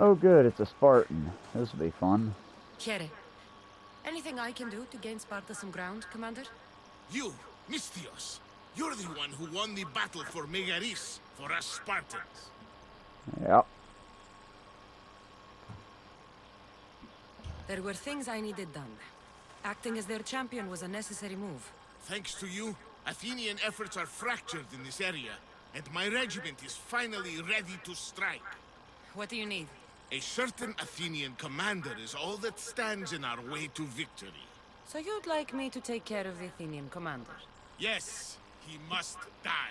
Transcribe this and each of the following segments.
Oh good, it's a Spartan. This will be fun. Here. Anything I can do to gain Sparta some ground, Commander? You, Mystios. You're the one who won the battle for Megaris, for us Spartans. Yep. There were things I needed done. Acting as their champion was a necessary move. Thanks to you, Athenian efforts are fractured in this area, and my regiment is finally ready to strike. What do you need? A certain Athenian commander is all that stands in our way to victory. So you'd like me to take care of the Athenian commander? Yes, he must die.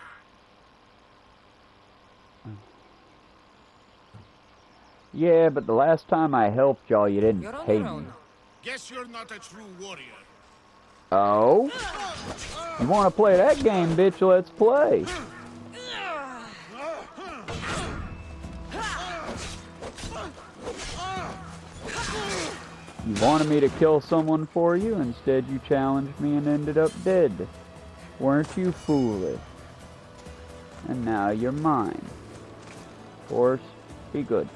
Yeah, but the last time I helped y'all, you didn't You're on pay your me. own. Guess you're not a true warrior. Oh? You want to play that game, bitch? Let's play. You wanted me to kill someone for you, instead you challenged me and ended up dead. Weren't you foolish? And now you're mine. Horse, be good.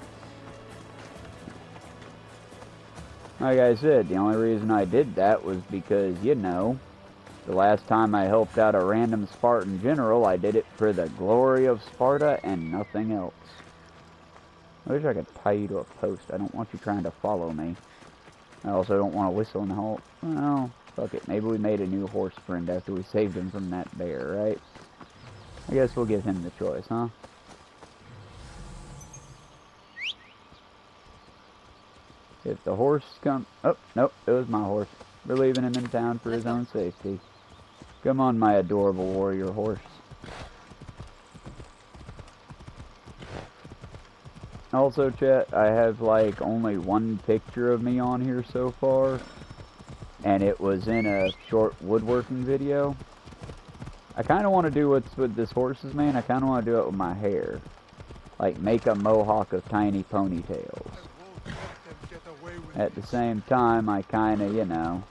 Like I said, the only reason I did that was because, you know, the last time I helped out a random Spartan general, I did it for the glory of Sparta and nothing else. I wish I could tie you to a post. I don't want you trying to follow me. I also don't want to whistle and halt. Well, fuck it. Maybe we made a new horse friend after we saved him from that bear, right? I guess we'll give him the choice, huh? If the horse comes... Oh, nope, it was my horse. We're leaving him in town for his own safety. Come on, my adorable warrior horse. Also, chat, I have, like, only one picture of me on here so far. And it was in a short woodworking video. I kind of want to do what's with this horse's mane. I kind of want to do it with my hair. Like, make a mohawk of tiny ponytails. At the same time, I kind of, you know...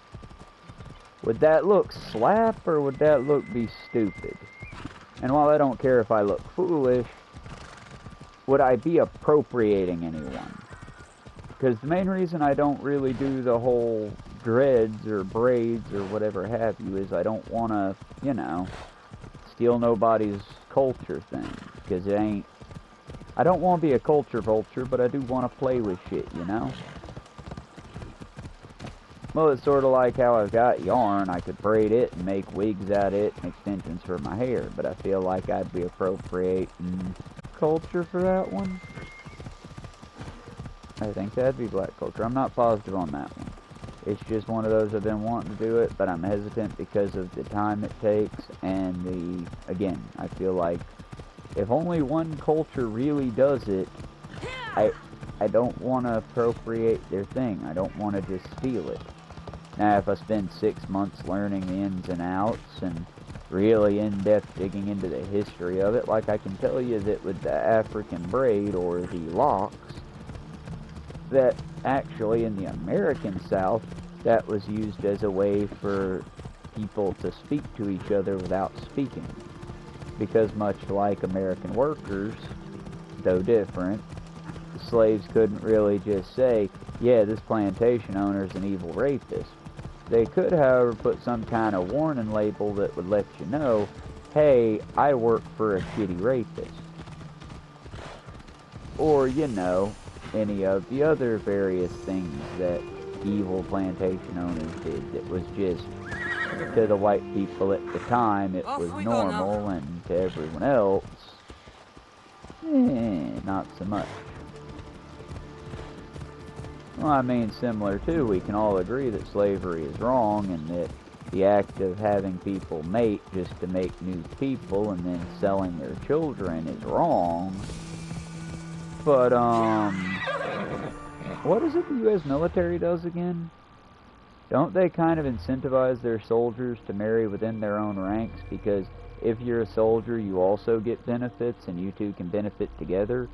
Would that look slap, or would that look be stupid? And while I don't care if I look foolish, would I be appropriating anyone? Because the main reason I don't really do the whole dreads or braids or whatever have you is I don't want to, you know, steal nobody's culture thing. Because it ain't... I don't want to be a culture vulture, but I do want to play with shit, you know? Well, it's sort of like how I've got yarn. I could braid it and make wigs out of it and extensions for my hair. But I feel like I'd be appropriating culture for that one. I think that'd be black culture. I'm not positive on that one. It's just one of those I've been wanting to do it, but I'm hesitant because of the time it takes and the... Again, I feel like if only one culture really does it, I don't want to appropriate their thing. I don't want to just steal it. Now, if I spend 6 months learning the ins and outs and really in-depth digging into the history of it, like I can tell you that with the African braid or the locks, that actually in the American South, that was used as a way for people to speak to each other without speaking. Because much like American workers, though different, the slaves couldn't really just say, yeah, this plantation owner's an evil rapist. They could, however, put some kind of warning label that would let you know, hey, I work for a shitty rapist. Or, you know, any of the other various things that evil plantation owners did that was just, to the white people at the time, it was normal, and to everyone else, not so much. Well, I mean, similar too, we can all agree that slavery is wrong and that the act of having people mate just to make new people and then selling their children is wrong. But, what is it the U.S. military does again? Don't they kind of incentivize their soldiers to marry within their own ranks? Because if you're a soldier, you also get benefits and you two can benefit together.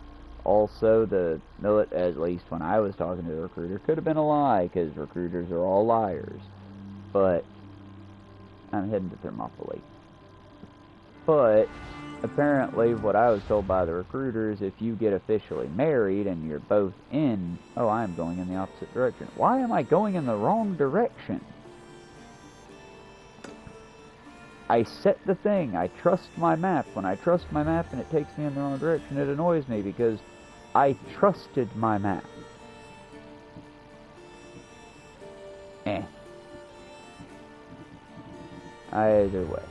Also, the military, at least when I was talking to the recruiter, could have been a lie, because recruiters are all liars. But, I'm heading to Thermopylae. But, apparently, what I was told by the recruiters, if you get officially married and you're both in... Oh, I am going in the opposite direction. Why am I going in the wrong direction? I set the thing. I trust my map. When I trust my map and it takes me in the wrong direction, it annoys me because I trusted my map. Either way.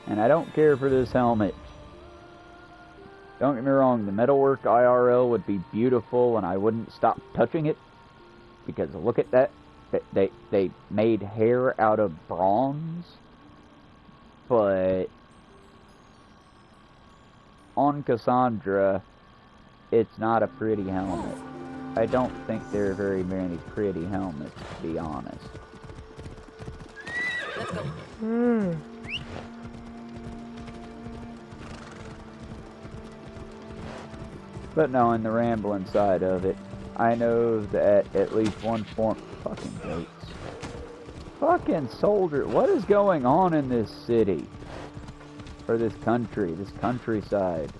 And I don't care for this helmet. Don't get me wrong, the metalwork IRL would be beautiful and I wouldn't stop touching it. Because look at that. They made hair out of bronze. But on Cassandra, it's not a pretty helmet. I don't think there are very many pretty helmets, to be honest. Let's go. But no, in the rambling side of it, I know that at least one form... Fucking goats. Fucking soldier. What is going on in this city? Or this country, this countryside?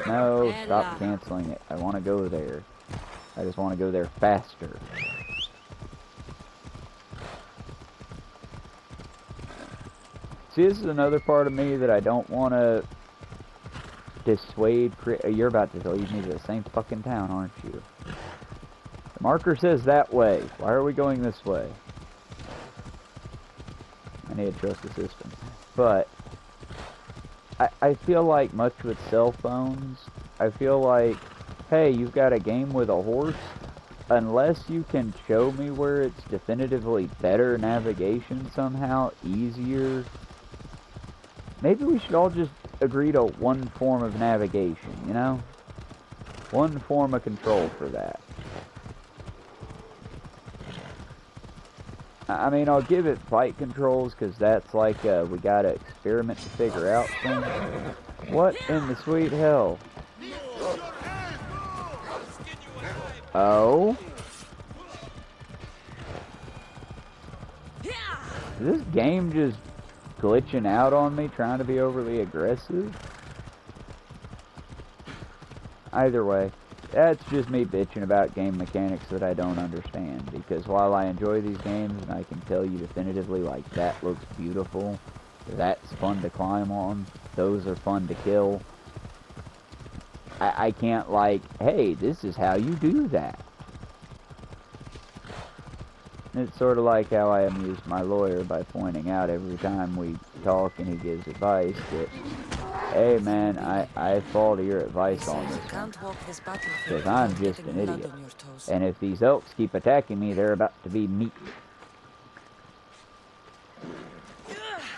No, stop canceling it. I want to go there. I just want to go there faster. See, this is another part of me that I don't want to dissuade. You're about to lead me to the same fucking town, aren't you? The marker says that way. Why are we going this way? I need to trust the system. But I feel like much with cell phones, I feel like, hey, you've got a game with a horse. Unless you can show me where it's definitively better navigation somehow, easier, maybe we should all just agree to one form of navigation, you know? One form of control for that. I mean, I'll give it flight controls, because that's like, we gotta experiment to figure out things. What in the sweet hell? Oh? Is this game just glitching out on me, trying to be overly aggressive? Either way, that's just me bitching about game mechanics that I don't understand, because while I enjoy these games and I can tell you definitively, like, that looks beautiful, that's fun to climb on, those are fun to kill, I can't, like, hey, this is how you do that. It's sort of like how I amuse my lawyer by pointing out every time we talk and he gives advice that, hey man, I fall to your advice on this one, because I'm just an idiot. And if these elks keep attacking me, they're about to be meat.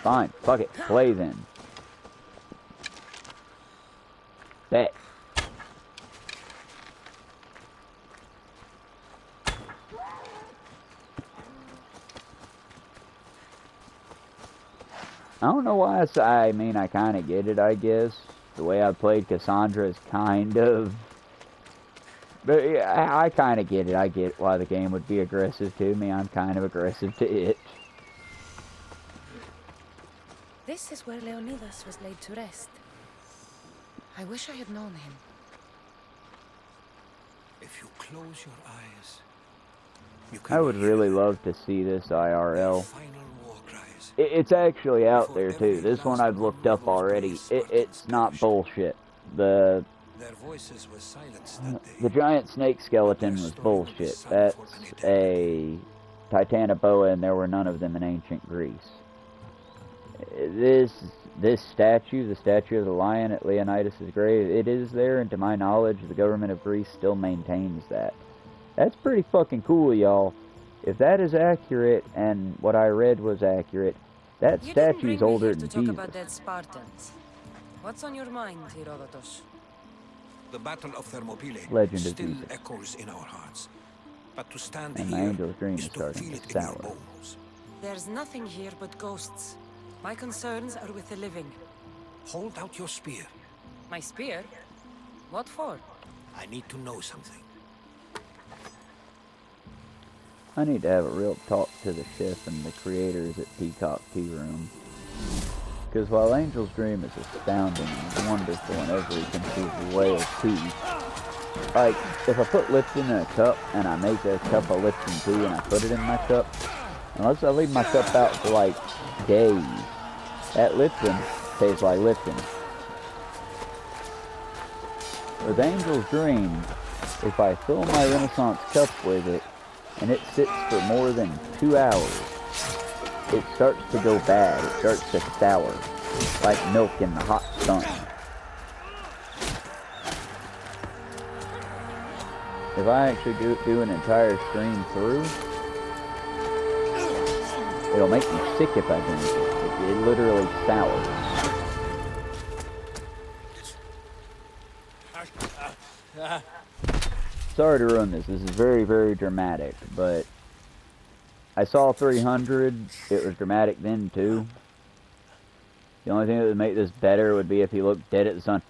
Fine, fuck it, play then. Bet. I don't know why I mean, I kind of get it, I guess. The way I played Cassandra is kind of... But yeah, I kind of get it. I get why the game would be aggressive to me. I'm kind of aggressive to it. This is where Leonidas was laid to rest. I wish I had known him. If you close your eyes, you can I would really love to see this IRL. final war cries. It's actually out there too. This one I've looked up already. It's not bullshit. Their voices were silenced that day. The giant snake skeleton was bullshit. That's a Titanoboa, and there were none of them in ancient Greece. This statue, the statue of the lion at Leonidas' grave, it is there, and to my knowledge, the government of Greece still maintains that. That's pretty fucking cool, y'all. If that is accurate, and what I read was accurate, that statue's older than You didn't bring me here to talk Jesus. about dead Spartans. What's on your mind, Herodotus? The Battle of Thermopylae Legend of still Jesus. echoes in our hearts. But to stand And my here angel's dream is is to starting feel to it in your sour. bones. There's nothing here but ghosts. My concerns are with the living. Hold out your spear. My spear? What for? I need to know something. I need to have a real talk to the chef and the creators at Peacock Tea Room. Because while Angel's Dream is astounding and wonderful in every conceivable way of tea, like, if I put Lipton in a cup and I make a cup of Lipton tea and I put it in my cup, unless I leave my cup out for like days, that Lipton tastes like Lipton. With Angel's Dream, if I fill my Renaissance cup with it and it sits for more than 2 hours, it starts to go bad. It starts to sour, like milk in the hot sun. If I actually do an entire stream through, it'll make me sick if I drink it. It literally sours. Sorry to ruin this. This is very, very dramatic, but I saw 300. It was dramatic then, too. The only thing that would make this better would be if he looked dead at the sun.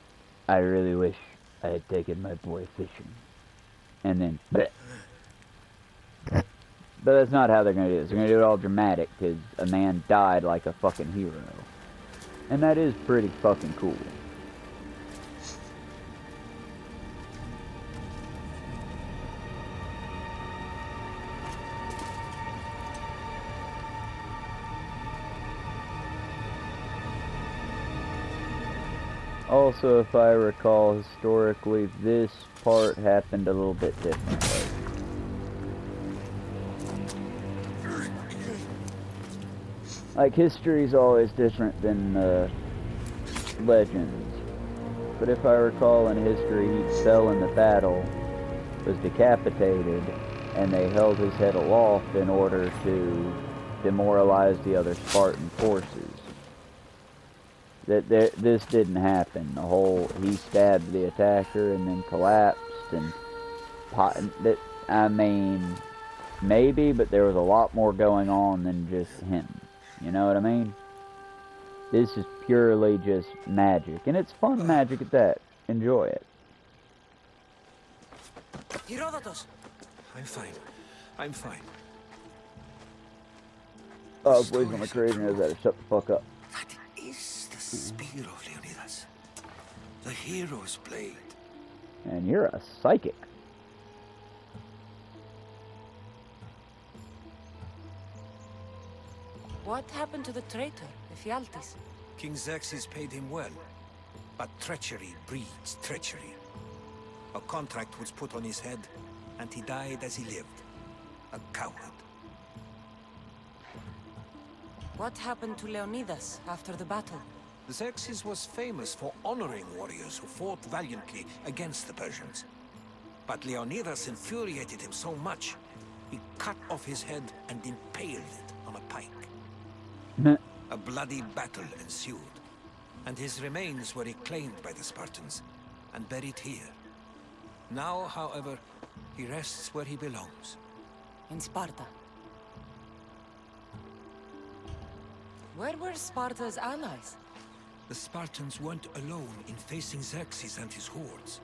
I really wish I had taken my boy fishing. And then, bleh. But that's not how they're going to do this. They're going to do it all dramatic, because a man died like a fucking hero. And that is pretty fucking cool. Also, if I recall historically, this part happened a little bit differently. Like, history's always different than legends. But if I recall in history, he fell in the battle, was decapitated, and they held his head aloft in order to demoralize the other Spartan forces. This didn't happen. He stabbed the attacker and then collapsed, and I mean, maybe, but there was a lot more going on than just him. You know what I mean? This is purely just magic, and it's fun magic at that. Enjoy it. Herodotus. I'm fine. I'm fine. Oh, please, when the creator knows that, shut the fuck up. That is the spear of Leonidas. The hero's blade. And you're a psychic. What happened to the traitor, Ephialtes? King Xerxes paid him well, but treachery breeds treachery. A contract was put on his head, and he died as he lived. A coward. What happened to Leonidas after the battle? Xerxes was famous for honoring warriors who fought valiantly against the Persians. But Leonidas infuriated him so much, he cut off his head and impaled it on a pike. A bloody battle ensued, and his remains were reclaimed by the Spartans and buried here. Now, however, he rests where he belongs. In Sparta. Where were Sparta's allies? The Spartans weren't alone in facing Xerxes and his hordes.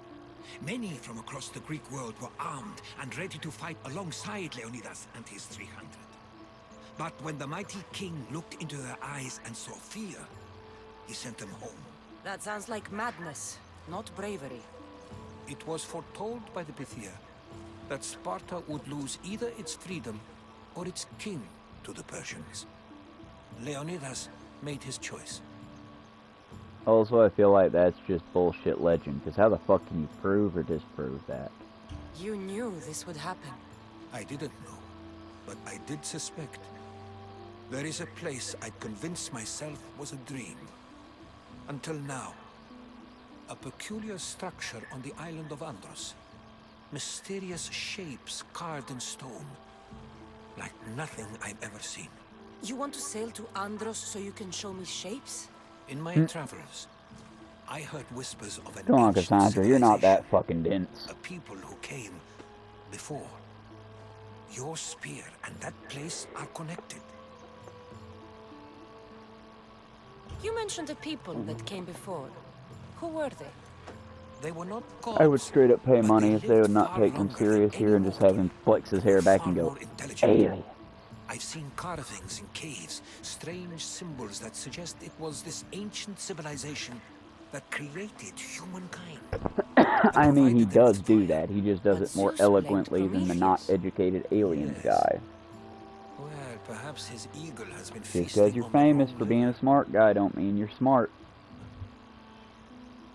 Many from across the Greek world were armed and ready to fight alongside Leonidas and his 300. But when the mighty king looked into their eyes and saw fear, he sent them home. That sounds like madness, not bravery. It was foretold by the Pythia that Sparta would lose either its freedom or its king to the Persians. Leonidas made his choice. Also, I feel like that's just bullshit legend, because how the fuck can you prove or disprove that? You knew this would happen. I didn't know, but I did suspect. There is a place I'd convinced myself was a dream. Until now. A peculiar structure on the island of Andros. Mysterious shapes carved in stone. Like nothing I've ever seen. You want to sail to Andros so you can show me shapes? In my travels, I heard whispers of an Come on, ancient Cassandra, you're not that civilization, fucking dense. a people who came before. Your spear and that place are connected. You mentioned the people that came before. Who were they? They were not gods. I would straight up pay but money if they would lived not far take him longer serious than here and any just have him mortal. flex his hair back and Far go, more intelligent. alien. I've seen carvings in caves, strange symbols that suggest it was this ancient civilization that created humankind. I mean, he Provided them does with do fire. that. He just does But it more Zeus blamed eloquently than the not Prometheus. educated aliens Yes. guy. Well, perhaps his eagle has been Just feasting because you're on the famous wrong for being a liver. smart guy don't mean you're smart.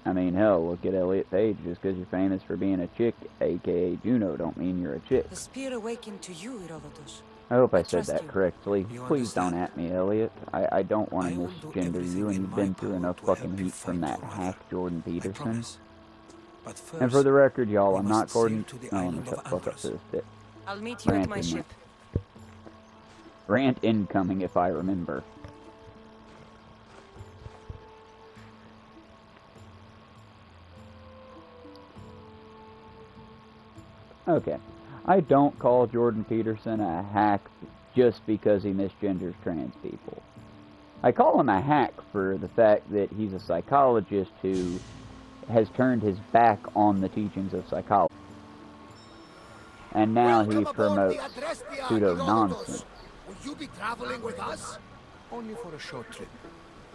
I mean, hell, look at Elliot Page. Just because you're famous for being a chick, aka Juno, don't mean you're a chick. The spear awakened to you, Herodotus. I hope I I said trust that you. correctly. You Please don't understand? at me, Elliot. I don't want I to will do misgender everything you, and in you've my been through power enough to help fucking you heat from find that your hack mother. Jordan I Peterson. promise. But first, And for the record, y'all, we I'm not must sail Gordon. to the No, I'm island gonna of shut the fuck up Andros. for this bit. I'll meet you at my Ranting. ship. Rant incoming if I remember. Okay. I don't call Jordan Peterson a hack just because he misgenders trans people. I call him a hack for the fact that he's a psychologist who has turned his back on the teachings of psychology. And now he promotes pseudo nonsense. Will you be traveling with us? Only for a short trip.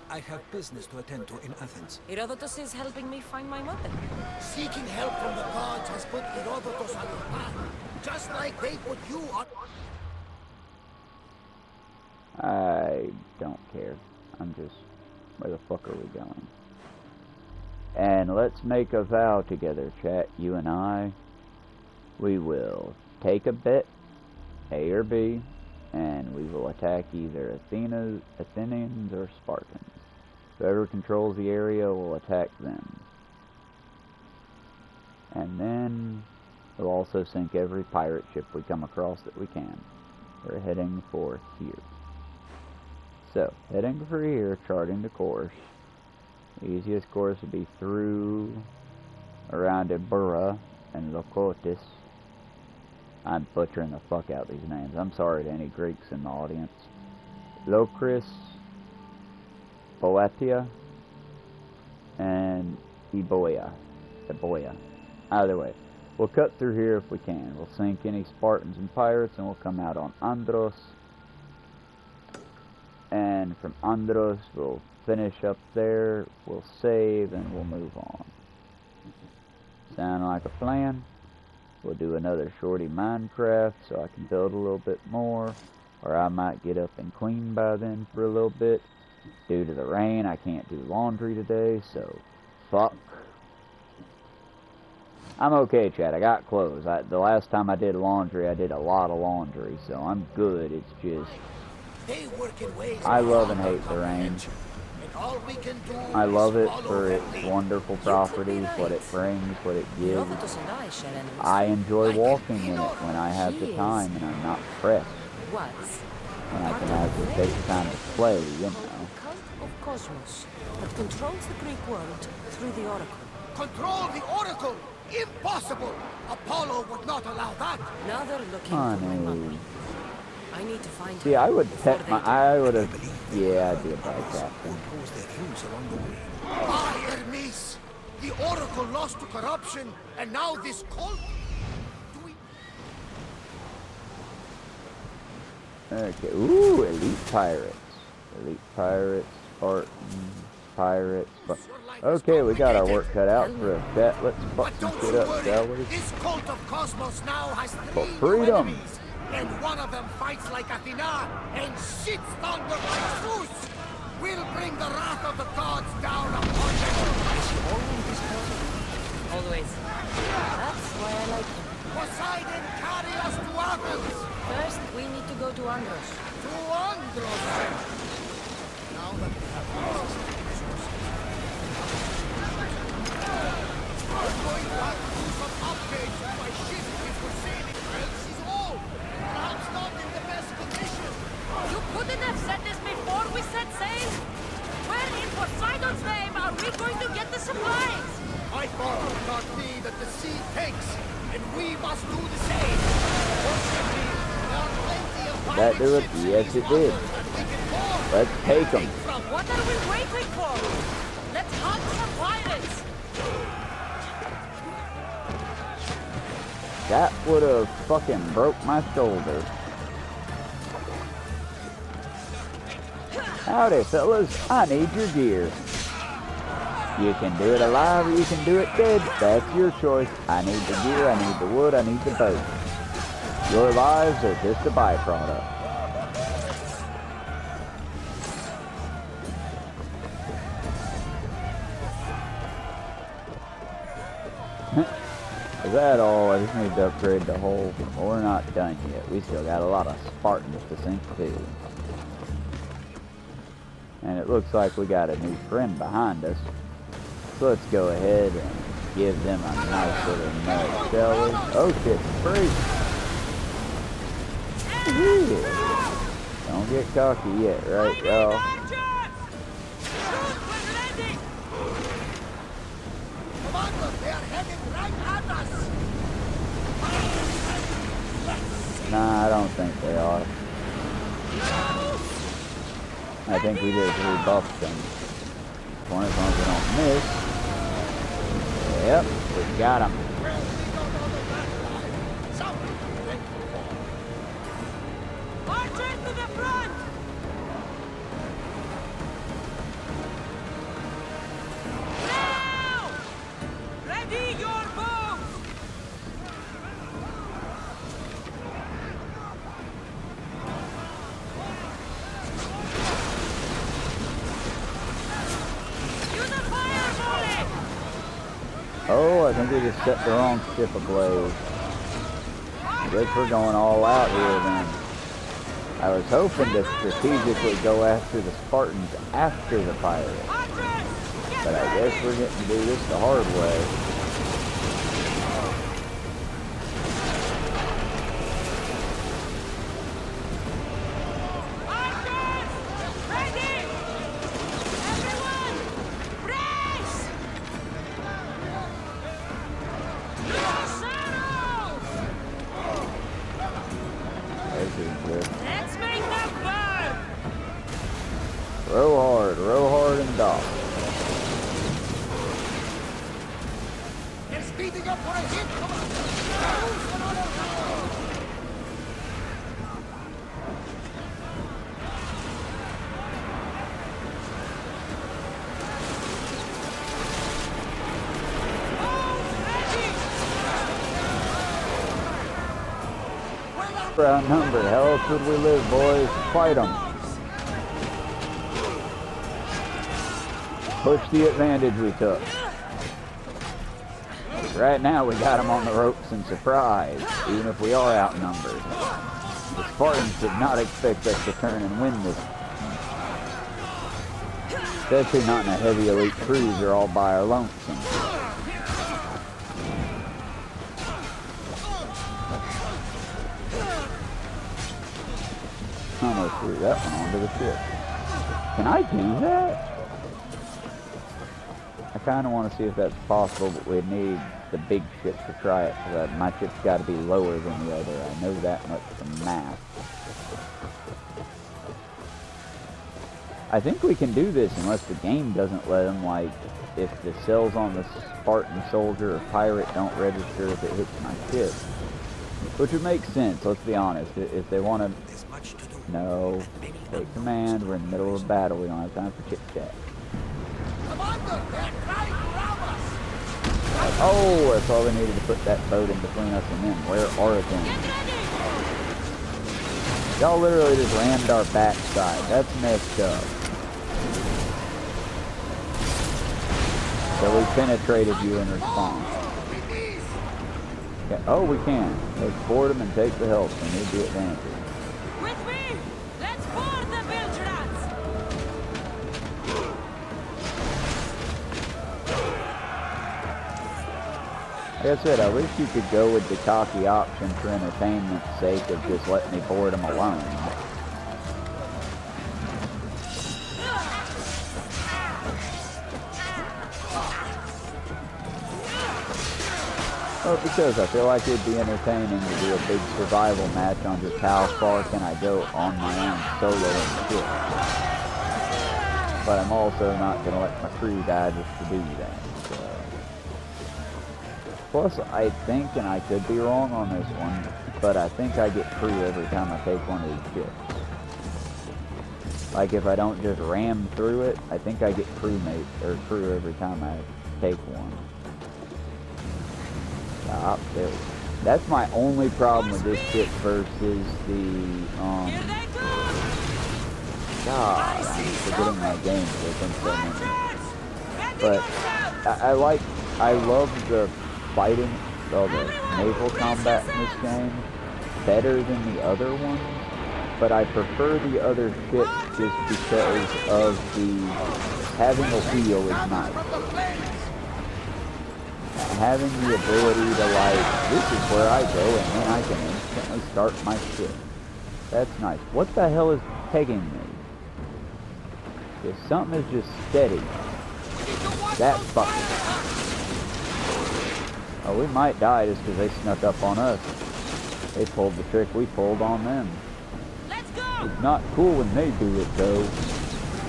I have business to attend to in Athens. Herodotus is helping me find my mother. Seeking help from the gods has put Herodotus on your path, just like they put you on. I don't care. I'm just, where the fuck are we going? And let's make a vow together, chat, you and I. We will take a bet, A or B, and we will attack either Athenians or Spartans. Whoever controls the area will attack them. And then we'll also sink every pirate ship we come across that we can. We're heading for here. So, heading for here, charting the course. The easiest course would be through, around Ibura and Lokotis. I'm butchering the fuck out these names. I'm sorry to any Greeks in the audience. Lokris, Boeotia, and Eboia. Either way, we'll cut through here if we can. We'll sink any Spartans and pirates, and we'll come out on Andros. And from Andros, we'll finish up there, we'll save, and we'll move on. Sound like a plan? We'll do another shorty Minecraft so I can build a little bit more. Or I might get up and clean by then for a little bit. Due to the rain, I can't do laundry today, so fuck. I'm okay, Chad. I got clothes. The last time I did laundry, I did a lot of laundry, so I'm good. It's just, They work in ways I love and beyond hate our the rain. comprehension, and all we can do I is love it follow for their its lead. wonderful properties, what it brings, what it gives. Herodotus and I share enemies. I enjoy Like walking in in it when I have the He time and I'm not pressed. Was And I can part of actually a take very the time to play, you called know. the cult of Cosmos that controls the Greek world through the Oracle. Control the Oracle! Impossible! Apollo would not allow that! Now they're looking for my mother. Honey. I need to find See, her I would before pet they my, do. I would have, yeah, I'd be a bad captain. Oppose their views along the way. Ah, Hermes! The Oracle lost to corruption, and now this cult? Do we... Okay, ooh, elite pirates. Elite pirates, Spartan, pirates, but okay, we got our work cut out for a bet. Let's fuck But some don't shit you up, shall worry, we? this cult of Cosmos now has For 3 new freedom. enemies, and one of them fights like Athena and shits thunder like Zeus! We'll bring the wrath of the gods down upon them! Always. That's why I like him. Poseidon, carry us to Athens! First, we need to go to Andros. To Andros! Now that we have we're going to have to do some upgrades to my ship if we're sailing well. She's old, perhaps not in the best condition. You couldn't have said this before we set sail. Where in Poseidon's name are we going to get the supplies? My father taught me that the sea takes, and we must do the same. Fortunately, there are plenty of That pirate do it? ships in Yes, these it did. waters that we can board. Let's take them. What are we waiting for? Let's hunt some pirates. That would have fucking broke my shoulder. Howdy, fellas. I need your gear. You can do it alive or you can do it dead. That's your choice. I need the gear, I need the wood, I need the boat. Your lives are just a byproduct. Is that all? I just need to upgrade the whole... Well, we're not done yet. We still got a lot of Spartans to sink too. And it looks like we got a new friend behind us. So let's go ahead and give them a nice little nut, shall we? Oh shit, free! Don't get cocky yet, right, y'all? Commander, they are heading right at us! Nah, I don't think they are. I think we just rebuffed them. As long as we don't miss. Yep, we got them. Archers to the front! Now! Ready your bows! Oh, I think we just set the wrong ship ablaze. I guess we're going all out here then. I was hoping to strategically go after the Spartans after the pirates. But I guess we're getting to do this the hard way. Let's make them burn! Row hard and dock. They're speeding up for a hit, Commander! Who's another round? We're outnumbered. How else would we live, boys? Fight them. Push the advantage we took. Right now, we got them on the ropes and surprise, even if we are outnumbered. The Spartans did not expect us to turn and win this. Especially not in a heavy elite cruiser all by our lonesome. Almost threw that one onto the ship. Can I do that? I kind of want to see if that's possible, but we need the big ship to try it, because my ship's got to be lower than the other. I know that much from math. I think we can do this unless the game doesn't let them, like, if the cells on the Spartan soldier or pirate don't register if it hits my ship. Which would make sense, let's be honest. If they want to... No. Take command. We're in the middle of a battle. We don't have time for chit-chat. Commander, they're trying to rob us! Oh, that's all we needed to put that boat in between us and them. Where are they? Y'all literally just rammed our backside. That's messed up. So we penetrated you in response. Okay. Oh, we can. Let's board them and take the help. We need the advantage. With me! Let's board the Belgrats! Like I said, I wish you could go with the cocky option for entertainment's sake of just letting me board them alone. Well, because I feel like it'd be entertaining to do a big survival match on just how far can I go on my own solo in the ship. But I'm also not going to let my crew die just to do that. So. Plus, I think, and I could be wrong on this one, but I think I get crew every time I take one of these ships. Like, if I don't just ram through it, I think I get crew every time I take one. Stop, there we go. That's my only problem with this ship versus the, God, I'm forgetting my games, there's been so many. But, I love the fighting, the naval combat in this game better than the other ones, but I prefer the other ships just because of having a wheel is nice. Having the ability to, like, this is where I go and then I can instantly start my ship. That's nice. What the hell is pegging me? If something is just steady, that fucking. Oh, we might die just because they snuck up on us. They pulled the trick we pulled on them. Let's go! It's not cool when they do it, though.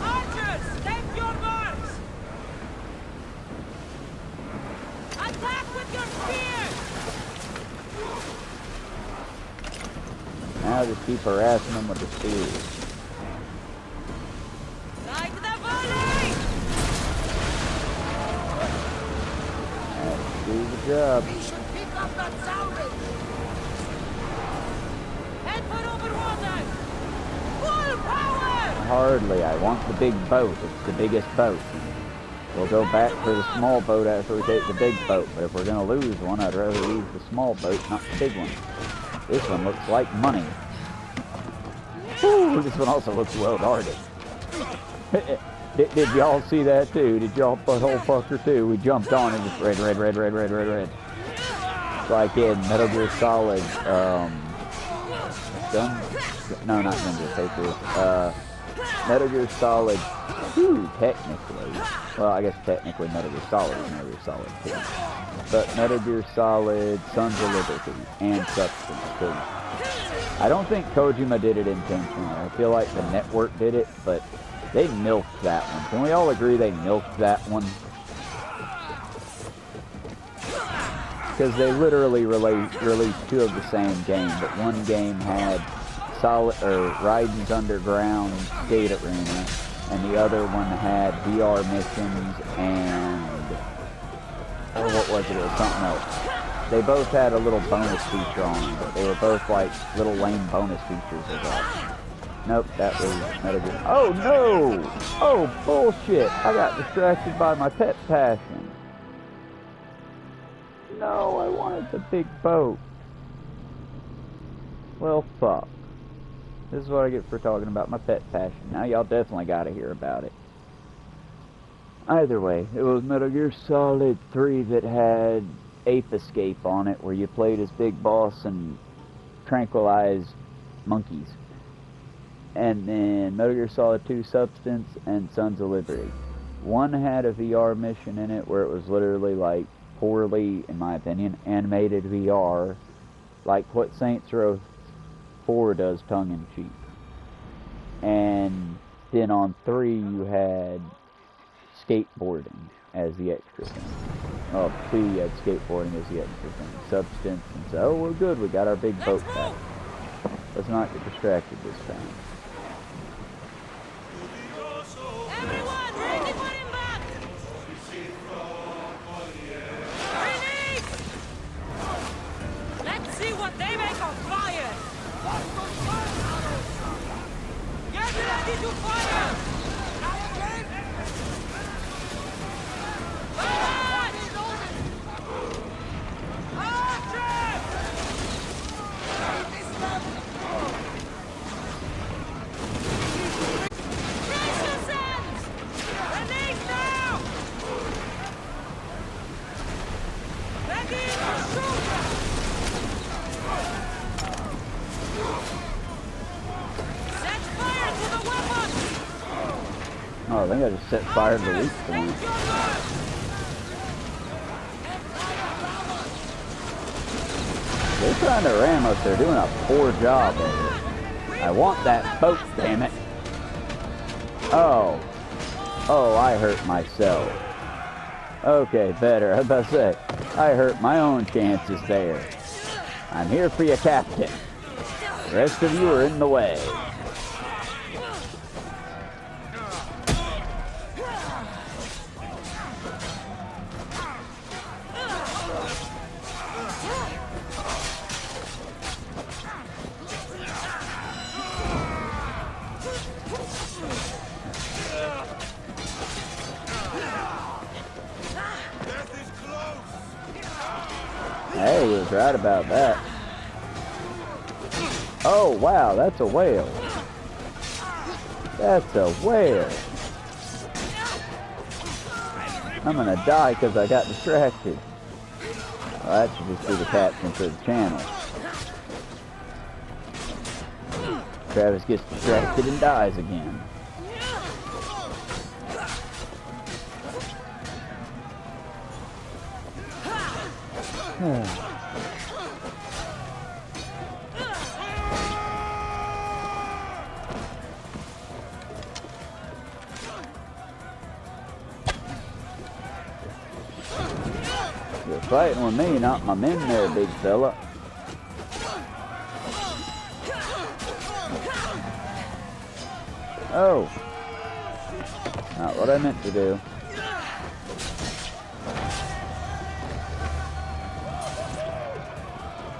Archers, take your marks! Attack with your spears! Now just keep harassing them with the spears. Like the volley! Do the job. We should pick up that salvage! Head for over water! Full power! Hardly. I want the big boat. It's the biggest boat. We'll go back for the small boat after we take the big boat. But if we're going to lose one, I'd rather use the small boat, not the big one. This one looks like money. Woo, this one also looks well guarded. Did y'all see that too? Did y'all butthole fucker too? We jumped on and just red. Like in Metal Gear Solid, no, not Ninja Paper. Metal Gear Solid 2, technically. Well, I guess technically Metal Gear Solid is Metal Gear Solid 2. But Metal Gear Solid, Sons of Liberty, and Substance 2. I don't think Kojima did it intentionally. I feel like the network did it, but they milked that one. Can we all agree they milked that one? Because they literally released two of the same game, but one game had Raiden's Underground Skate Arena, and the other one had VR missions and, what was it? It was something else. They both had a little bonus feature on them, but they were both like little lame bonus features of that. Nope, that was Metal Gear. Oh no! Oh bullshit! I got distracted by my pet passion. No, I wanted the big boat. Well, fuck. This is what I get for talking about my pet passion. Now y'all definitely gotta hear about it. Either way, it was Metal Gear Solid 3 that had Ape Escape on it, where you played as Big Boss and tranquilized monkeys. And then Metal Gear Solid 2 Substance and Sons of Liberty. One had a VR mission in it where it was literally like poorly, in my opinion, animated VR, like what Saints Row 4 does tongue-in-cheek. And then on 3 you had skateboarding as the extra thing. Oh, 2 you had skateboarding as the extra thing. Substance, and so, oh, we're good, we got our big boat back. Let's not get distracted this time. Everyone, ready for impact! Release! Let's see what they make of fire! Get ready to fire! Oh, I think I just set fire to the weak point. They're trying to ram us. They're doing a poor job of it. I want that boat, damn it. Oh. Oh, I hurt myself. Okay, better. I was about to say, I hurt my own chances there. I'm here for you, Captain. The rest of you are in the way. Hey, he was right about that. Oh, wow, that's a whale. That's a whale. I'm gonna die because I got distracted. Well, that should just be the caption for the channel. Travis gets distracted and dies again. You're fighting with me, not my men there, big fella. Oh. Not what I meant to do.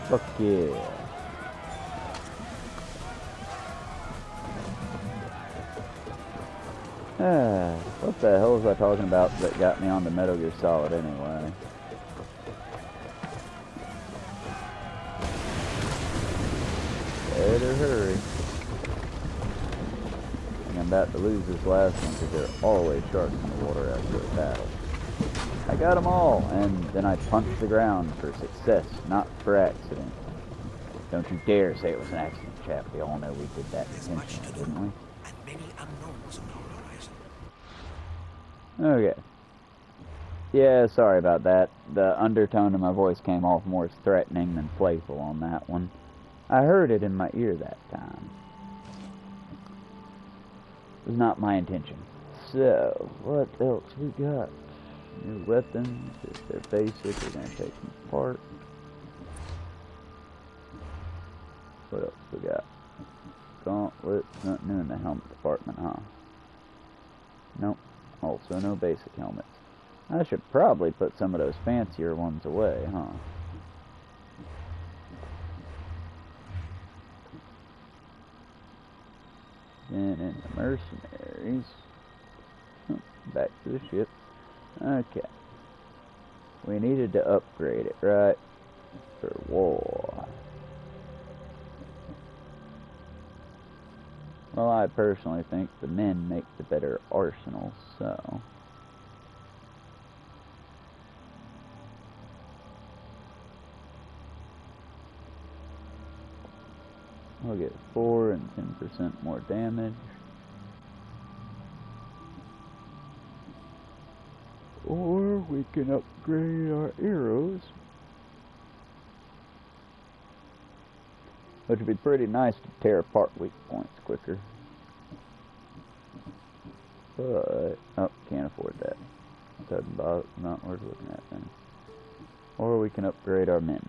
Fuck yeah. What the hell was I talking about that got me onto Metal Gear Solid anyway? Better hurry. I'm about to lose this last one because there are always sharks in the water after a battle. I got them all, and then I punched the ground for success, not for accident. Don't you dare say it was an accident, chap. We all know we did that intentionally, didn't we? And many unknowns on our horizon. Okay. Yeah, sorry about that. The undertone of my voice came off more threatening than playful on that one. I heard it in my ear that time. It was not my intention. So, what else we got? New weapons. If they're basic, we're going to take them apart. What else we got? Gauntlets. Nothing new in the helmet department, huh? Nope. Also, no basic helmets. I should probably put some of those fancier ones away, huh? Then in the mercenaries. Back to the ship. Okay. We needed to upgrade it, right? For war. Well, I personally think the men make the better arsenal, so... We'll get 4 and 10% more damage. Or we can upgrade our arrows. Which would be pretty nice to tear apart weak points quicker. But, oh, can't afford that. Not worth looking at then. Or we can upgrade our men.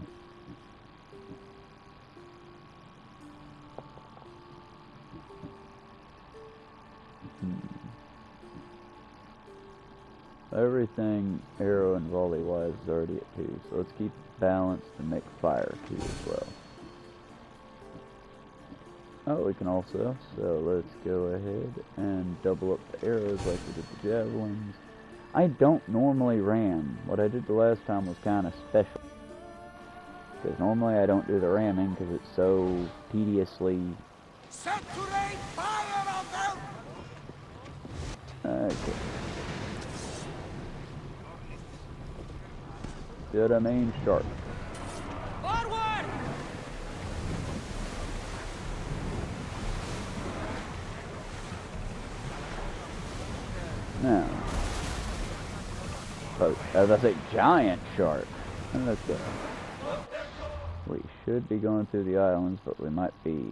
Everything arrow and volley wise is already at 2, so let's keep it balanced and make fire 2 as well. Oh, we can also, so let's go ahead and double up the arrows like we did the javelins. I don't normally ram. What I did the last time was kind of special. Because normally I don't do the ramming because it's so tediously... Set to rain fire on them! Okay. Did I mean shark? Forward! Now. Oh, as I say, giant shark. Okay. We should be going through the islands, but we might be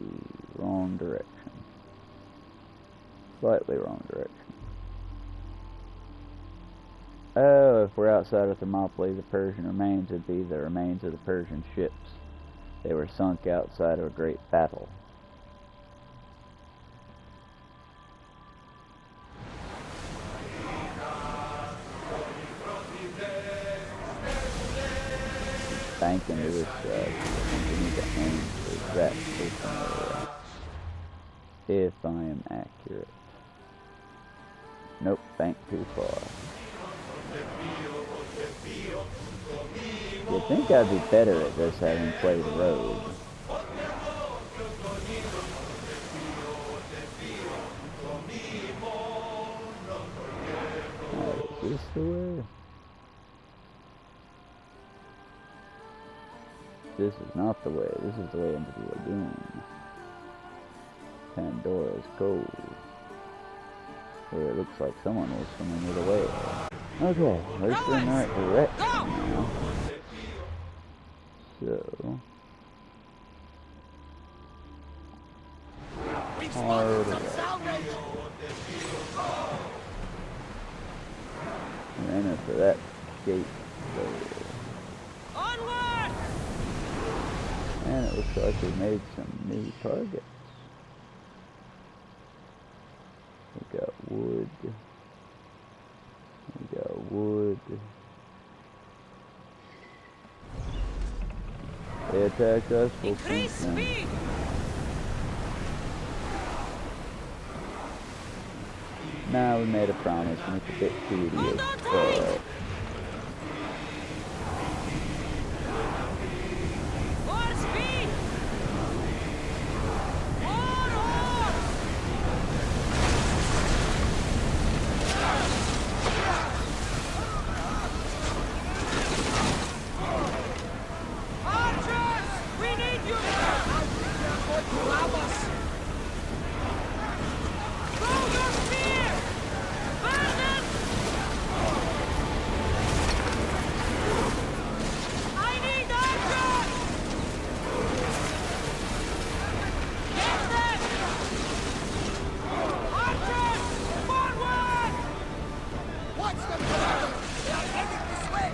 wrong direction. Slightly wrong direction. Oh, if we're outside of Thermopylae, the Persian remains would be the remains of the Persian ships. They were sunk outside of a great battle. Bank into this, we need to aim for that position area, if I am accurate. Nope, bank too far. You'd think I'd be better at this having played Rogue. Alright, is this the way? This is not the way. This is the way into the lagoon. Pandora's Cove. Where it looks like someone was swimming with a whale. Okay, let's go in the right direction now. So... hard away. We're aiming for that gate there. Onward! And it looks like we made some new targets. We got wood. We got wood. They attacked us. Increase speed! Nah, we made a promise and it's a bit tedious, but... More speed! More! Archers! We need you! They're going to rob us! Throw your spear! Burn them! I need archers! Get them! Archers! Forward! Watch them, Commander! They are heading this way!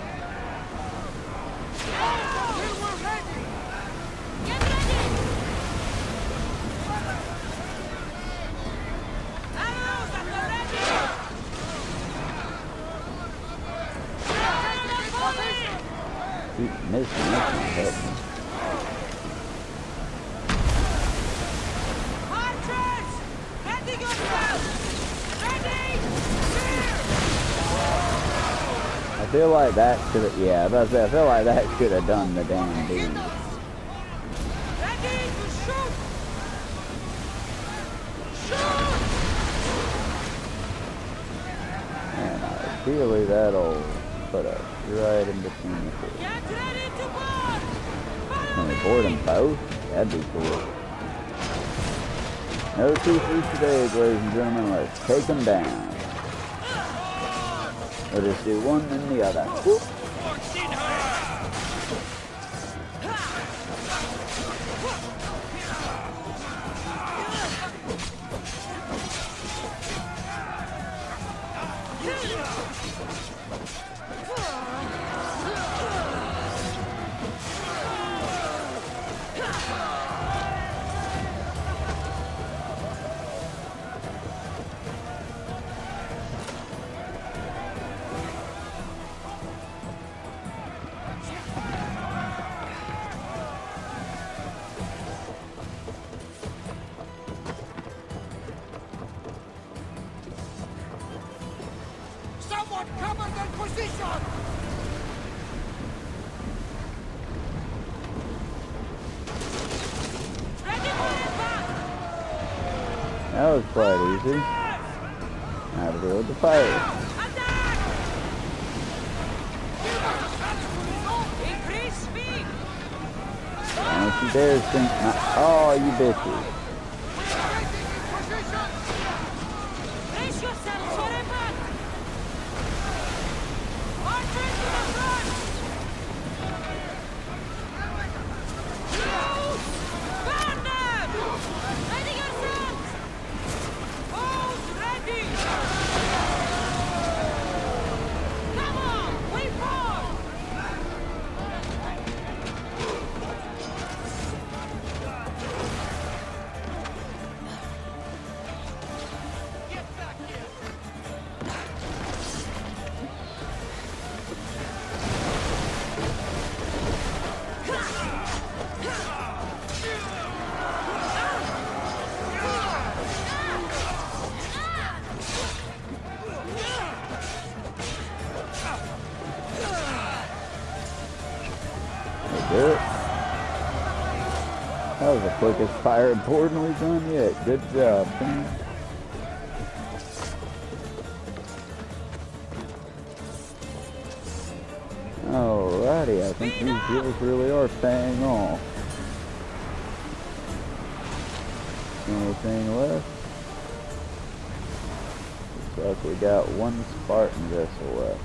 Till we're ready! Get ready! Arrows at the ready! Keep missing, that's not helping. Archers! Ready yourself! Ready! Spear! I feel like that should have, yeah, I was about to say, I feel like that should have done the damn deed. Ready to shoot! Shoot! And ideally that'll put us right in between the two. Get ready to board! Can we board them both? That'd be cool. No two for today, ladies and gentlemen. Let's take them down. We'll just do one and the other. Whoop. Someone cover their position! Ready for impact! That was quite easy. Now to deal with the fire. Attack! Increase speed! Don't you dare think my... Oh, you bitches. Waiting in position! Brace yourselves for impact! Archers to the front! Shoot! Burn them! Ready yourselves! Bows ready! Come on! That was the quickest pirate boarding we've done yet. Good job, team. Alrighty, I think these deals really are paying off. Anything left? Looks like we got one Spartan vessel left.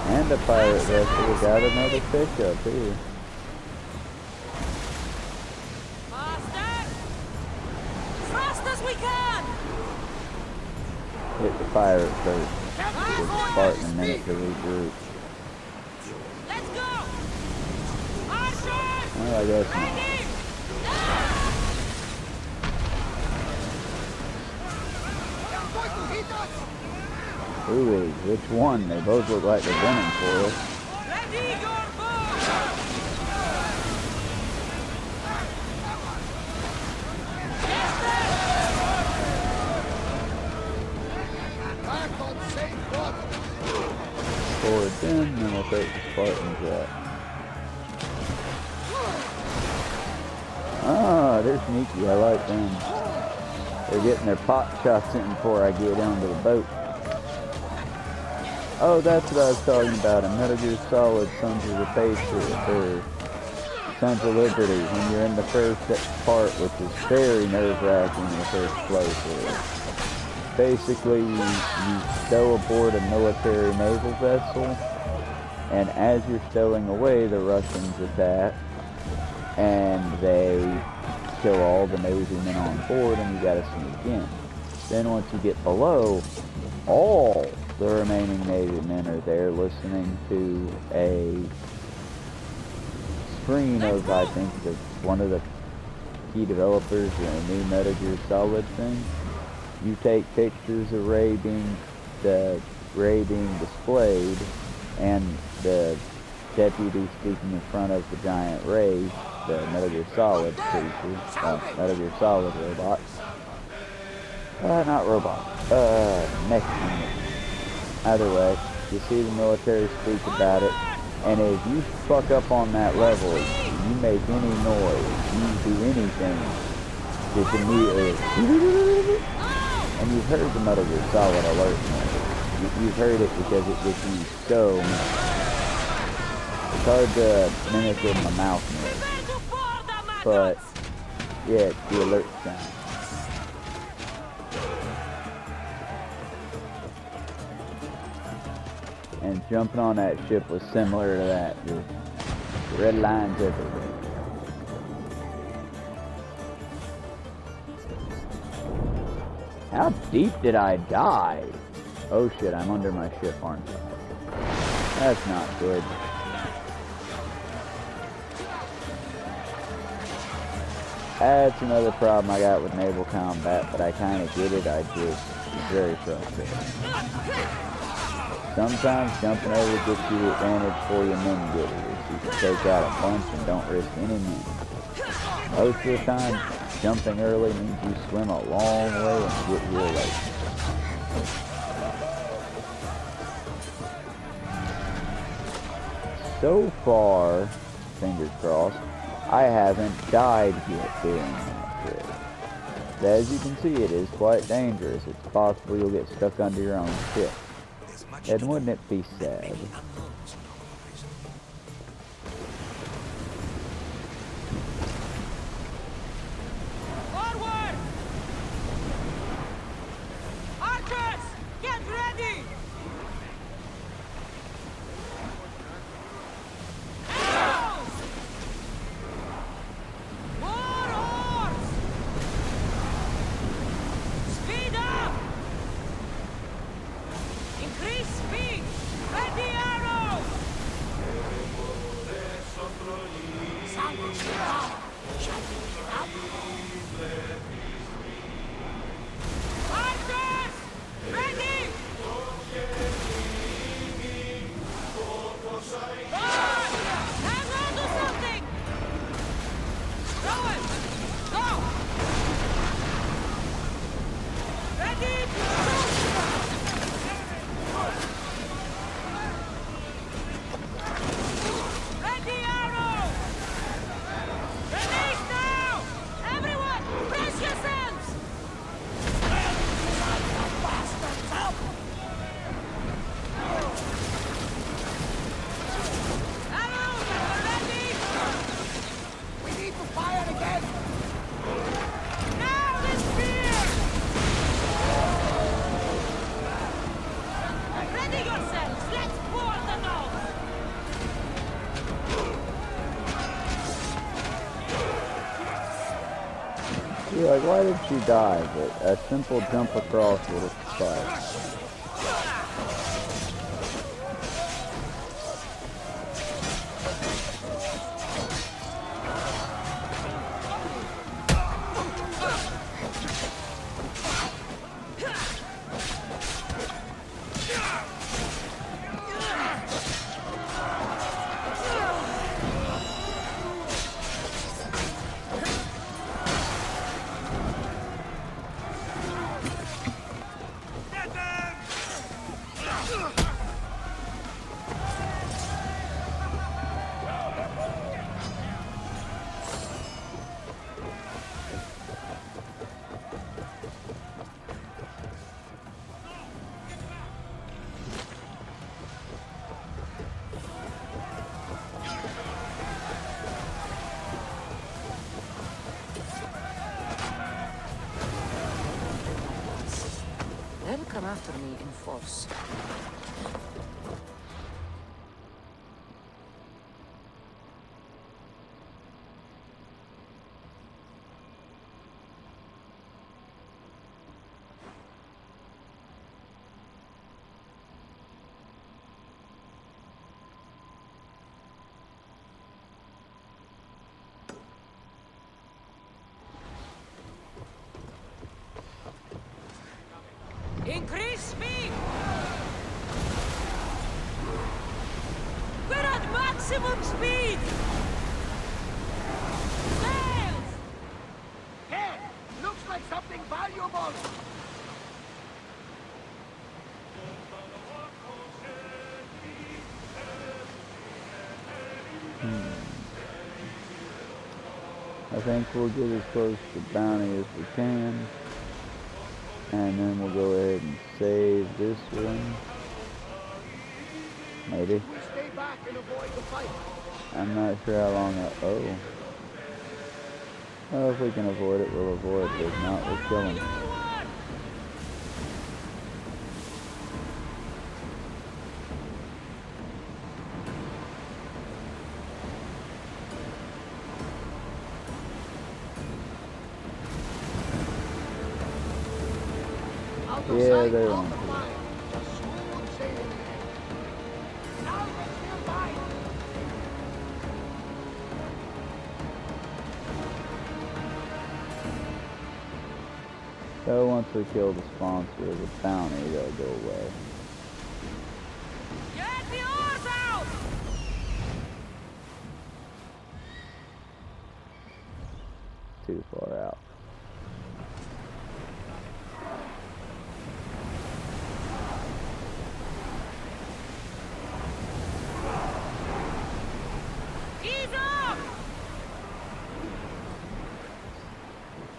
And a pirate vessel. We got another pickup here. Faster! Fast as we can! Hit the pirate first. Give the Spartan a minute to regroup. Let's go! Archers! Well, I guess not. Ready! They're going to hit us! Ooh, which one? They both look like they're gunning for us. Ready your bow! Back on safe water! Forward then we'll take the Spartans out. Ah, they're sneaky. I like them. They're getting their pot shots in before I get onto the boat. Oh, that's what I was talking about. In Metal Gear Solid, Sons of the Patriot, or Sons of Liberty, when you're in the first part, which is very nerve-wracking in the first place. Basically, you stow aboard a military naval vessel, and as you're stowing away, the Russians attack, and they kill all the Navy men on board, and you gotta sneak in. Then once you get below, all the remaining Navy men are there listening to a screen of, I think, one of the key developers in a new Metal Gear Solid thing. You take pictures of Ray being displayed, and the deputy speaking in front of the giant Ray, the Metal Gear Solid creature, Metal Gear Solid robot. Not robot, mech. Either way, you see the military speak about it, and if you fuck up on that level, you make any noise, you do anything, it's immediately, and you've heard the Metal Gear Solid alert noise. You've heard it because it gets used so much. It's hard to mimic it in my mouth noise, but yeah, it's the alert sound. And jumping on that ship was similar to that. Just red lines everywhere. How deep did I die? Oh shit, I'm under my ship, aren't I? That's not good. That's another problem I got with naval combat, but I kind of get it. I just very frustrating. Sometimes jumping over gets you the advantage for your men getters. You can take out a bunch and don't risk any men. Most of the time, jumping early means you swim a long way and get here late. So far, fingers crossed, I haven't died yet doing that trip. As you can see, it is quite dangerous. It's possible you'll get stuck under your own ship. And wouldn't it be sad? Forward! Archers, get ready! Arrows! More oars! Speed up! Increase speed! Ready arrows! You're like, why did she die? But a simple jump across would have sufficed. They'll come after me in force. Increase speed! We're at maximum speed! Sails! Hey! Looks like something valuable! I think we'll get as close to bounty as we can. And then we'll go ahead and save this one. Maybe. We stay back and avoid the fight. I'm not sure how long well, if we can avoid it, we'll avoid it. If not, we'll kill him. Yeah, they're on. So once we kill the sponsor of the bounty, they'll go away. Get the oars out! Too far out.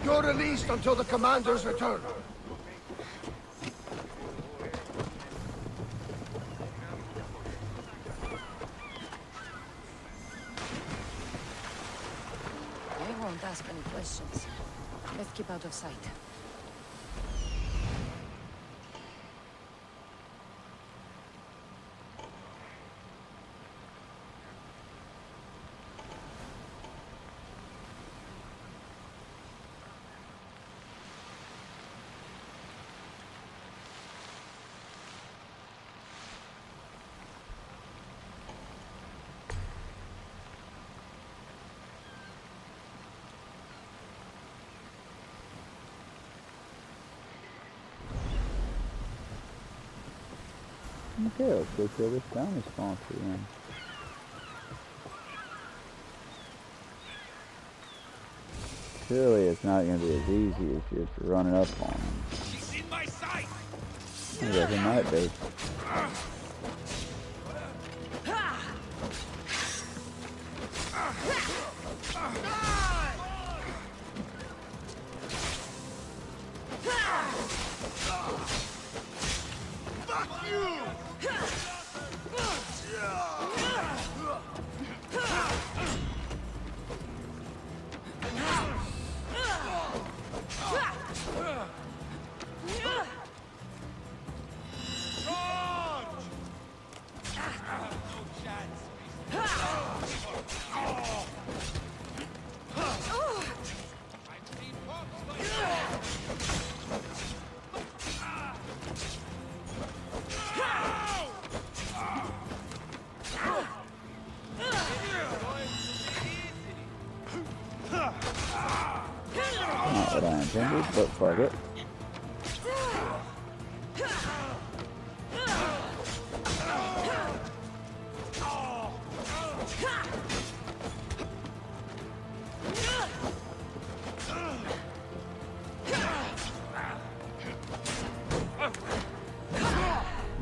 You're released until the commander's return. They won't ask any questions. Let's keep out of sight. Okay, let's go kill this bounty sponsor then. Surely it's not going to be as easy as just running up on him. She's in my sight. I guess it might be. Fuck you! Not what I intended, but fuck it.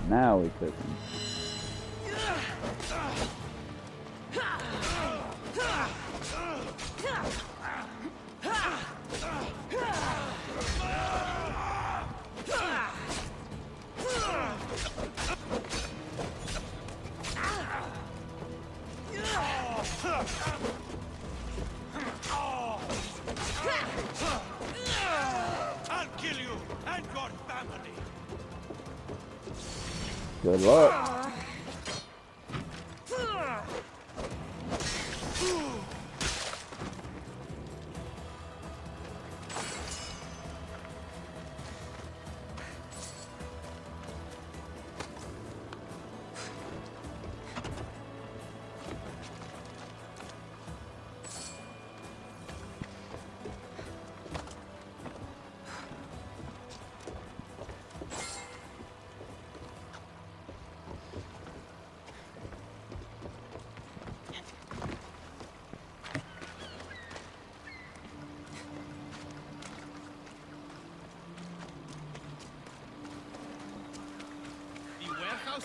Now we took him. I'll kill you and your family. Good luck.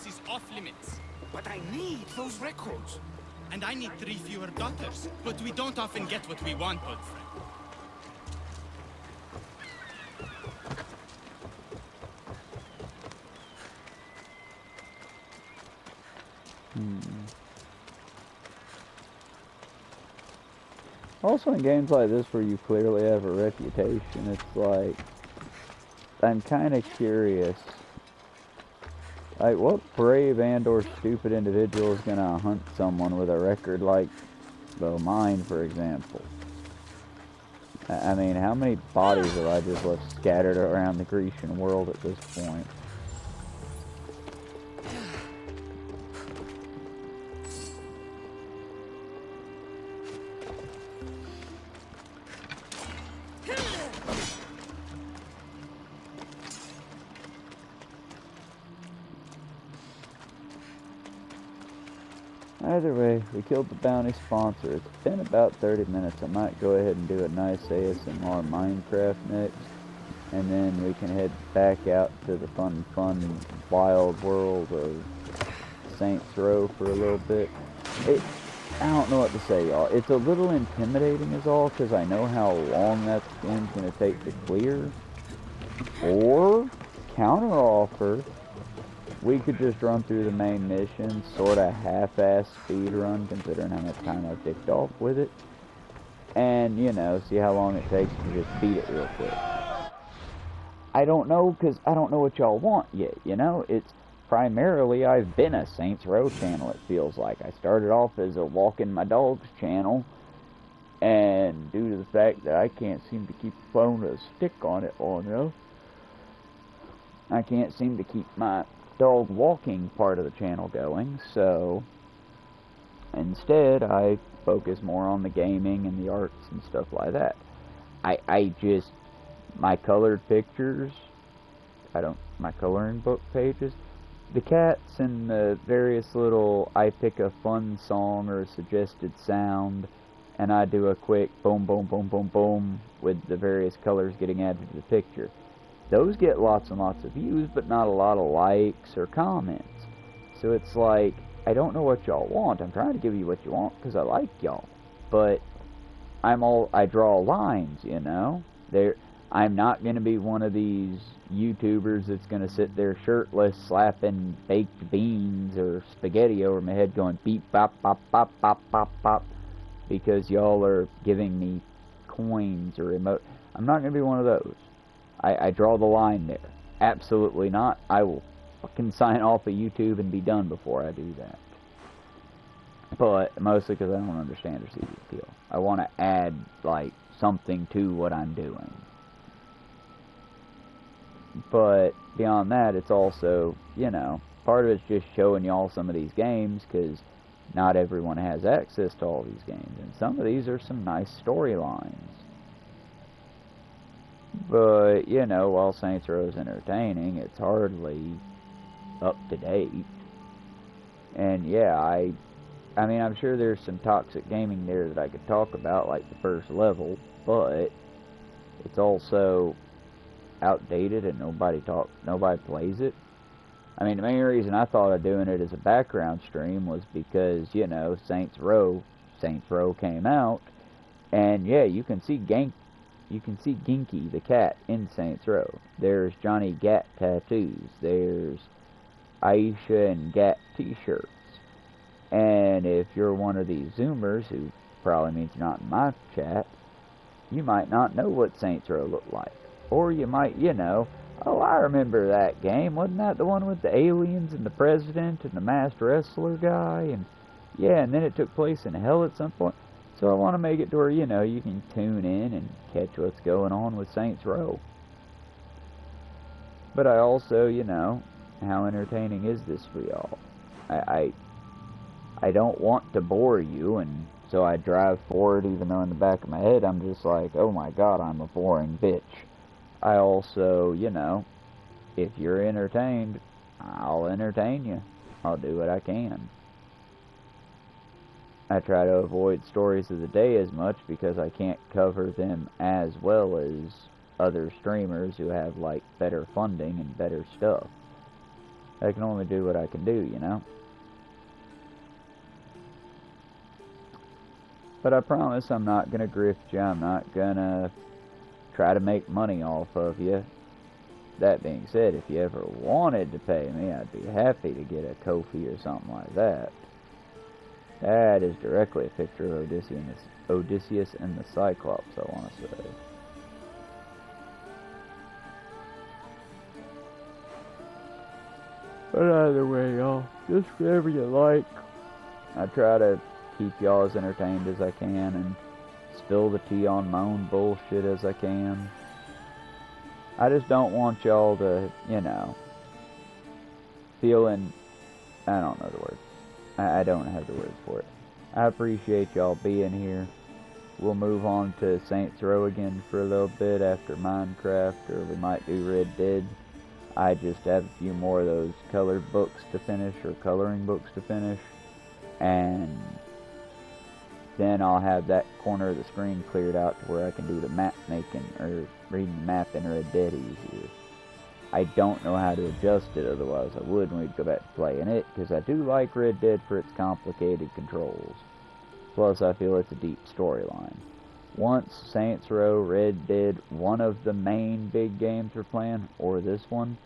Is off limits. But I need those records. And I need 3 fewer daughters. But we don't often get what we want, old friend. Also in games like this where you clearly have a reputation, it's like, I'm kind of curious. Like, what brave and or stupid individual is going to hunt someone with a record like, well, mine, for example? I mean, how many bodies have I just left scattered around the Grecian world at this point? Either way, we killed the bounty sponsor. It's been about 30 minutes. I might go ahead and do a nice ASMR Minecraft next. And then we can head back out to the fun, wild world of Saints Row for a little bit. I don't know what to say, y'all. It's a little intimidating is all, because I know how long that game's going to take to clear. Or, counter-offer, we could just run through the main mission, sort of half-ass speed run, considering how much time I've ticked off with it. And, you know, see how long it takes to just beat it real quick. I don't know, because I don't know what y'all want yet, you know? It's primarily, I've been a Saints Row channel, it feels like. I started off as a walking my dogs channel, and due to the fact that I can't seem to keep throwing a stick on it long enough, I can't seem to keep my dog walking part of the channel going, so instead I focus more on the gaming and the arts and stuff like that. I just, my colored pictures, my coloring book pages, the cats and the various little, I pick a fun song or a suggested sound, and I do a quick boom, boom, boom, boom, boom with the various colors getting added to the picture. Those get lots and lots of views, but not a lot of likes or comments. So it's like, I don't know what y'all want. I'm trying to give you what you want because I like y'all. But I draw lines, you know? I'm not going to be one of these YouTubers that's going to sit there shirtless slapping baked beans or spaghetti over my head going beep, bop, bop, bop, bop, bop, bop, because y'all are giving me coins or emote. I'm not going to be one of those. I draw the line there. Absolutely not. I will fucking sign off of YouTube and be done before I do that. But mostly because I don't understand or see the appeal. I want to add, like, something to what I'm doing. But beyond that, it's also, you know, part of it's just showing y'all some of these games, because not everyone has access to all these games. And some of these are some nice storylines. But, you know, while Saints Row's entertaining, it's hardly up to date. And yeah, I mean, I'm sure there's some toxic gaming there that I could talk about, like the first level, but it's also outdated and nobody plays it. I mean, the main reason I thought of doing it as a background stream was because, you know, Saints Row came out, and yeah, you can see Ginky the cat in Saints Row. There's Johnny Gat tattoos. There's Aisha and Gat t-shirts. And if you're one of these Zoomers, who probably means you're not in my chat, you might not know what Saints Row looked like. Or you might, you know, oh, I remember that game. Wasn't that the one with the aliens and the president and the masked wrestler guy? And yeah, and then it took place in hell at some point. So I want to make it to where, you know, you can tune in and catch what's going on with Saints Row. But I also, you know, how entertaining is this for y'all? I don't want to bore you, and so I drive forward even though in the back of my head I'm just like, oh my god, I'm a boring bitch. I also, you know, if you're entertained, I'll entertain you. I'll do what I can. I try to avoid stories of the day as much because I can't cover them as well as other streamers who have, like, better funding and better stuff. I can only do what I can do, you know? But I promise I'm not gonna grift you. I'm not gonna try to make money off of you. That being said, if you ever wanted to pay me, I'd be happy to get a Ko-fi or something like that. That is directly a picture of Odysseus and the Cyclops, I want to say. But either way, y'all, just whatever you like. I try to keep y'all as entertained as I can and spill the tea on my own bullshit as I can. I just don't want y'all to, you know, feeling, I don't know the word. I don't have the words for it. I appreciate y'all being here. We'll move on to Saints Row again for a little bit after Minecraft, or we might do Red Dead. I just have a few more of those colored books to finish, or coloring books to finish, and then I'll have that corner of the screen cleared out to where I can do the map making, or reading the map in Red Dead easier. I don't know how to adjust it, otherwise I would when we'd go back to playing it, because I do like Red Dead for its complicated controls. Plus, I feel it's a deep storyline. Once Saints Row, Red Dead, one of the main big games we're playing, or this one,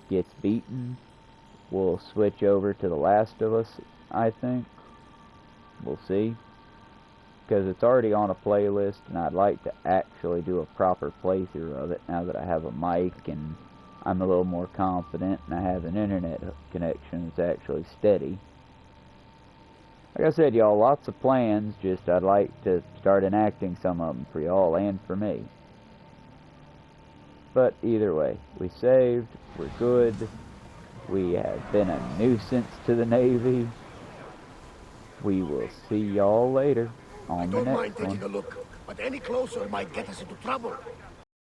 gets beaten, we'll switch over to The Last of Us, I think. We'll see. Because it's already on a playlist, and I'd like to actually do a proper playthrough of it now that I have a mic and I'm a little more confident and I have an internet connection that's actually steady. Like I said, y'all, lots of plans, just I'd like to start enacting some of them for y'all and for me. But either way, we saved, we're good, we have been a nuisance to the Navy. We will see y'all later on the next one. I don't mind taking a look, but any closer might get us into trouble.